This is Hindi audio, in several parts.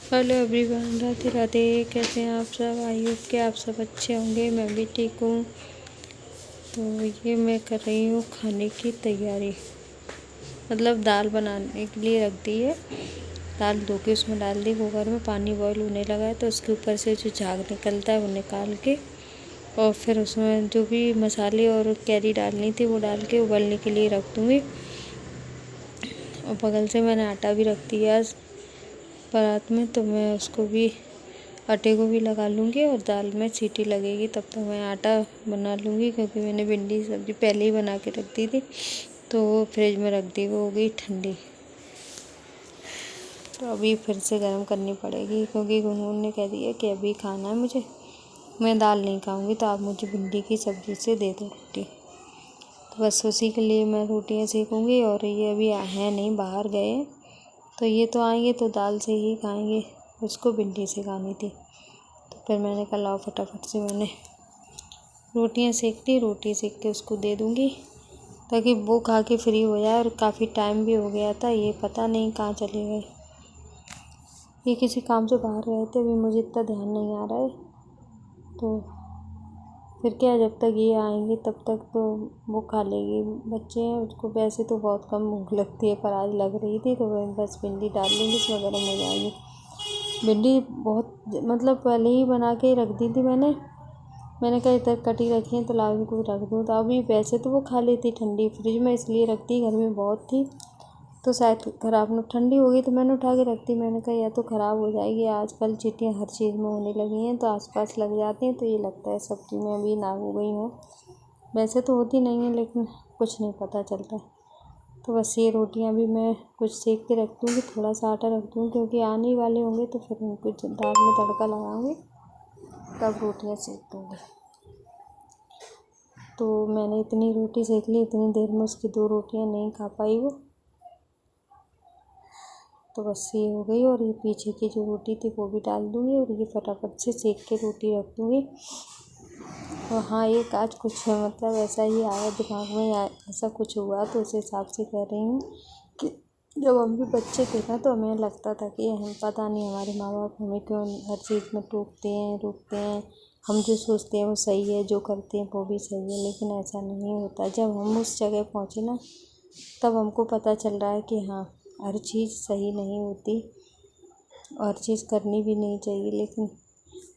Hello everyone, Radhe Radhe. कैसे हैं आप सब? आई होप कि आप सब अच्छे होंगे। मैं भी ठीक हूँ। तो ये मैं कर रही हूँ खाने की तैयारी, मतलब दाल बनाने के लिए रख दी है। दाल धो के उसमें डाल दी कुकर में, पानी बॉईल होने लगा है तो उसके ऊपर से जो झाग निकलता है वो निकाल के, और फिर उसमें जो भी मसाले और कैरी डालनी थी वो डाल के उबलने के लिए रख दूँगी। और बगल से मैंने आटा भी रख दिया परात में, तो मैं उसको भी आटे को भी लगा लूँगी और दाल में सीटी लगेगी तब तक मैं आटा बना लूँगी, क्योंकि मैंने भिंडी की सब्ज़ी पहले ही बना के रख दी थी तो वो फ्रिज में रख दी, वो हो गई ठंडी। तो अभी फिर से गर्म करनी पड़ेगी, क्योंकि गुनगुन ने कह दिया कि अभी खाना है मुझे, मैं दाल नहीं खाऊंगी तो आप मुझे भिंडी की सब्ज़ी से दे दो रोटी। तो बस उसी के लिए मैं रोटियां सेकूँगी। और ये अभी हैं नहीं, बाहर गए हैं, तो ये तो आएंगे तो दाल से ही खाएंगे, उसको भिंडी से खानी थी। तो फिर मैंने कहा लाओ फटाफट से मैंने रोटियां सेक दी, रोटी सेक के उसको दे दूँगी ताकि वो खा के फ्री हो जाए। और काफ़ी टाइम भी हो गया था, ये पता नहीं कहाँ चले गए, ये किसी काम से बाहर गए थे, अभी मुझे इतना ध्यान नहीं आ रहा है। तो फिर क्या, जब तक ये आएंगे तब तक तो वो खा लेगी। बच्चे हैं, उसको वैसे तो बहुत कम भूख लगती है, पर आज लग रही थी तो मैं बस भिंडी डाल दूँगी, इसमें गर्म हो जाएगी। भिंडी बहुत, मतलब पहले ही बना के रख दी थी मैंने कहा इधर कटी रखी है तो लाओ इनको रख दूँ। तो अभी वैसे तो वो खा लेती ठंडी, फ्रिज में इसलिए रख दी, घर में बहुत थी तो शायद ख़राब न ठंडी हो गई, तो मैंने उठा के रख दी। मैंने कहा या तो ख़राब हो जाएगी, आजकल चींटियाँ हर चीज़ में होने लगी हैं तो आसपास लग जाती हैं, तो ये लगता है सब्ज़ी में अभी ना हो गई हो। वैसे तो होती नहीं है लेकिन कुछ नहीं पता चलता। तो बस ये रोटियां भी मैं कुछ सेक के रख दूँगी, थोड़ा सा आटा रख दूँगी, क्योंकि आने ही वाले होंगे तो फिर उनको दाल में तड़का लगाऊँगी तब रोटियां सेक दूँगी। तो मैंने इतनी रोटी सेक ली, इतनी देर में उसकी 2 रोटियां नहीं खा पाई वो, तो बस ये हो गई। और ये पीछे की जो रोटी थी वो भी डाल दूँगी और ये फटाफट से सेक के रोटी रख दूँगी। और हाँ, एक आज कुछ मतलब ऐसा ही आया दिमाग में, या ऐसा कुछ हुआ तो उस हिसाब से कह रही हूँ कि जब हम भी बच्चे थे ना तो हमें लगता था कि हम, पता नहीं हमारे माँ बाप हमें क्यों हर चीज़ में टोकते हैं रोकते हैं, हम जो सोचते हैं वो सही है, जो करते हैं वो भी सही है, लेकिन ऐसा नहीं होता। जब हम उस जगह पहुँचे ना तब हमको पता चल रहा है कि हाँ, हर चीज़ सही नहीं होती और हर चीज़ करनी भी नहीं चाहिए। लेकिन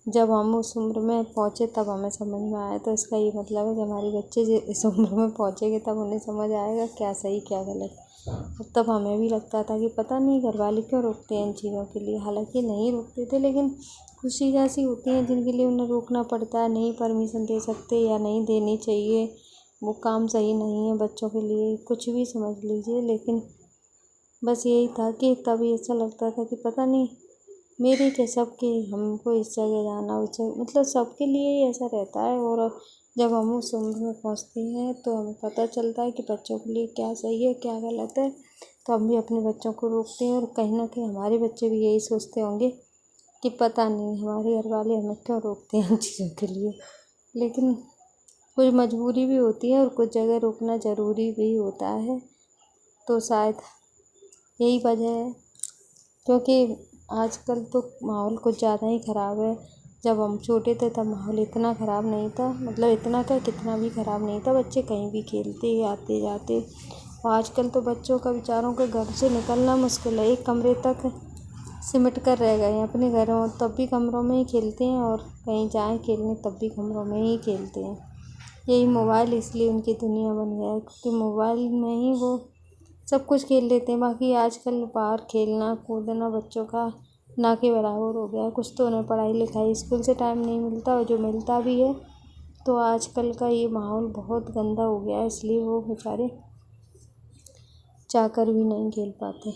जब हम उस उम्र में पहुँचे तब हमें समझ में आया। तो इसका ये मतलब है कि हमारे बच्चे इस उम्र में पहुँचेंगे तब उन्हें समझ आएगा क्या सही क्या गलत। और तब हमें भी लगता था कि पता नहीं घर वाले क्यों रोकते हैं इन चीज़ों के लिए, हालांकि नहीं रोकते थे, लेकिन कुछ चीज़ ऐसी होती हैं जिनके लिए उन्हें रोकना पड़ता है, नहीं परमिशन दे सकते या नहीं देनी चाहिए, वो काम सही नहीं है बच्चों के लिए, कुछ भी समझ लीजिए। लेकिन बस यही था कि तभी ऐसा लगता था कि पता नहीं मेरे क्या, सबके हमको इस जगह जाना उस जगह, मतलब सबके लिए ही ऐसा रहता है। और जब हम उस उम्र में पहुँचते हैं तो हमें पता चलता है कि बच्चों के लिए क्या सही है क्या गलत है, तो हम भी अपने बच्चों को रोकते हैं। और कहीं ना कहीं हमारे बच्चे भी यही सोचते होंगे कि पता नहीं हमारे घर वाले हमें क्यों रोकते हैं इन चीज़ों के लिए। लेकिन कुछ मजबूरी भी होती है और कुछ जगह रोकना ज़रूरी भी होता है, तो शायद यही वजह है। क्योंकि आजकल तो माहौल कुछ ज़्यादा ही ख़राब है। जब हम छोटे थे तब माहौल इतना ख़राब नहीं था, मतलब इतना क्या, कितना भी ख़राब नहीं था, बच्चे कहीं भी खेलते आते जाते। और आजकल तो बच्चों का, बेचारों के घर से निकलना मुश्किल है, एक कमरे तक सिमट कर रह गए हैं अपने घरों, तब भी कमरों में ही खेलते हैं, और कहीं जाएँ खेलने तब भी कमरों में ही खेलते हैं। यही मोबाइल इसलिए उनकी दुनिया बन गया है, क्योंकि मोबाइल में ही वो सब कुछ खेल लेते हैं। बाकी आजकल बाहर खेलना कूदना बच्चों का ना के बराबर हो गया है। कुछ तो उन्हें पढ़ाई लिखाई स्कूल से टाइम नहीं मिलता, और जो मिलता भी है तो आजकल का ये माहौल बहुत गंदा हो गया है, इसलिए वो बेचारे चाहकर भी नहीं खेल पाते।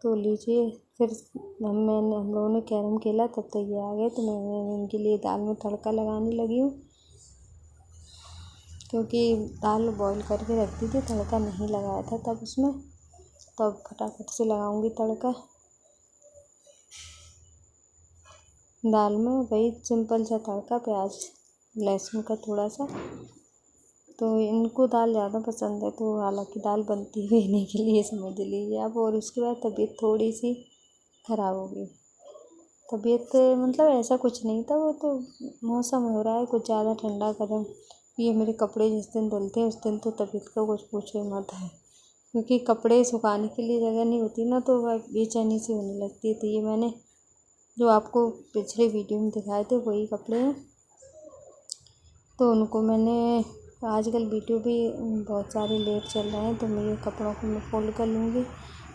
तो लीजिए, फिर हम लोगों ने कैरम खेला तब तक ये आ गए, तो मैं इनके लिए दाल में तड़का लगाने लगी हूँ, क्योंकि दाल बॉईल करके रख दी थी, तड़का नहीं लगाया था तब उसमें, तब फटाफट से लगाऊंगी तड़का दाल में। वही सिंपल सा तड़का, प्याज लहसुन का थोड़ा सा। तो इनको दाल ज़्यादा पसंद है, तो हालांकि दाल बनती है इन्हीं के लिए समझ लीजिए आप। और उसके बाद तबीयत थोड़ी सी ख़राब हो गई। तबीयत मतलब ऐसा कुछ नहीं था, वो तो मौसम हो रहा है कुछ ज़्यादा ठंडा गर्म। ये मेरे कपड़े जिस दिन धुलते हैं उस दिन तो तबीयत का कुछ पूछो ही मत है, क्योंकि कपड़े सुखाने के लिए जगह नहीं होती ना, तो वह बेचैनी सी होने लगती है। तो ये मैंने जो आपको पिछले वीडियो में दिखाए थे वही कपड़े हैं, तो उनको मैंने आजकल वीडियो भी बहुत सारे लेट चल रहे हैं, तो मैं ये कपड़ों को मैं फोल्ड कर लूँगी।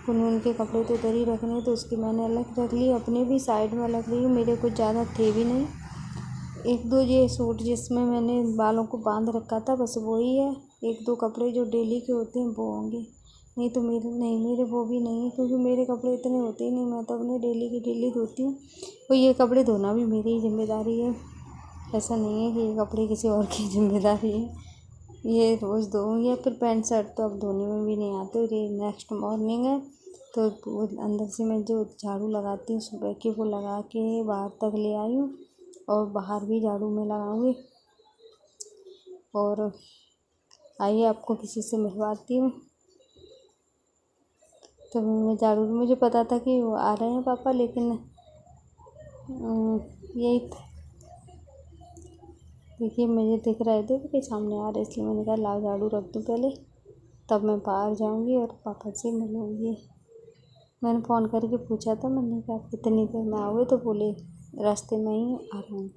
उनके कपड़े तो इधर ही रखने, तो उसकी मैंने अलग रख ली, अपने भी साइड में अलग रही। मेरे कुछ ज़्यादा थे भी नहीं, एक दो ये सूट जिसमें मैंने बालों को बांध रखा था बस वही है। एक दो कपड़े जो डेली के होते हैं वो होंगे, नहीं तो मेरे वो भी नहीं है, क्योंकि मेरे कपड़े इतने होते ही नहीं, मैं तो अपने डेली की डेली धोती हूँ। तो ये कपड़े धोना भी मेरी ही जिम्मेदारी है, ऐसा नहीं है कि ये कपड़े किसी और की जिम्मेदारी है। ये रोज़ धोऊँगी, या फिर पैंट शर्ट तो अब धोने में भी नहीं आते। ये नेक्स्ट मॉर्निंग है, तो वो अंदर से मैं जो झाड़ू लगाती हूँ सुबह की वो लगा के बाहर तक ले आई हूँ, और बाहर भी झाड़ू में लगाऊंगी। और आइए आपको किसी से मिलवाती हूँ। तो मैं झाड़ू, मुझे पता था कि वो आ रहे हैं पापा, लेकिन यही देखिए मुझे दिख रहे थे कि सामने आ रहे, इसलिए मैंने कहा लाओ झाड़ू रख दूँ पहले, तब मैं बाहर जाऊँगी और पापा से मिलूँगी। मैंने फ़ोन करके पूछा था, मैंने कहा आप कितनी देर में आओगे, तो बोले रास्ते में ही आ रहा हूँ।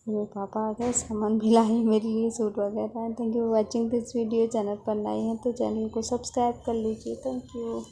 मेरे पापा आ गए, सामान भी लाए मेरे लिए, सूट वगैरह। Thank you for watching this video. Channel पर नए हैं तो चैनल को सब्सक्राइब कर लीजिए। Thank you.